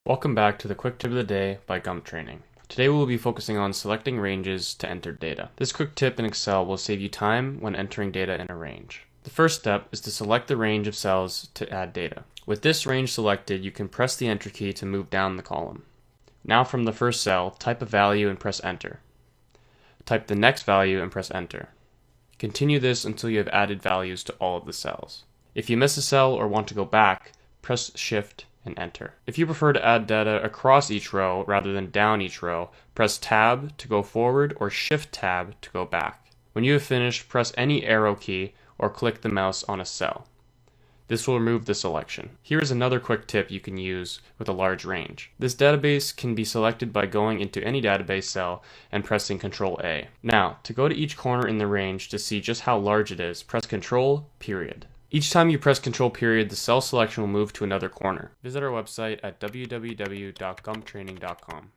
Welcome back to the Quick Tip of the Day by Gump Training. Today we will be focusing on selecting ranges to enter data. This quick tip in Excel will save you time when entering data in a range. The first step is to select the range of cells to add data. With this range selected, you can press the Enter key to move down the column. Now from the first cell, type a value and press Enter. Type the next value and press Enter. Continue this until you have added values to all of the cells. If you miss a cell or want to go back, press Shift and Enter. If you prefer to add data across each row rather than down each row, press Tab to go forward or Shift Tab to go back. When you have finished, press any arrow key or click the mouse on a cell. This will remove the selection. Here is another quick tip you can use with a large range. This database can be selected by going into any database cell and pressing Ctrl A. Now, to go to each corner in the range to see just how large it is, press Ctrl period. Each time you press Ctrl period, the cell selection will move to another corner. Visit our website at www.gumptraining.com.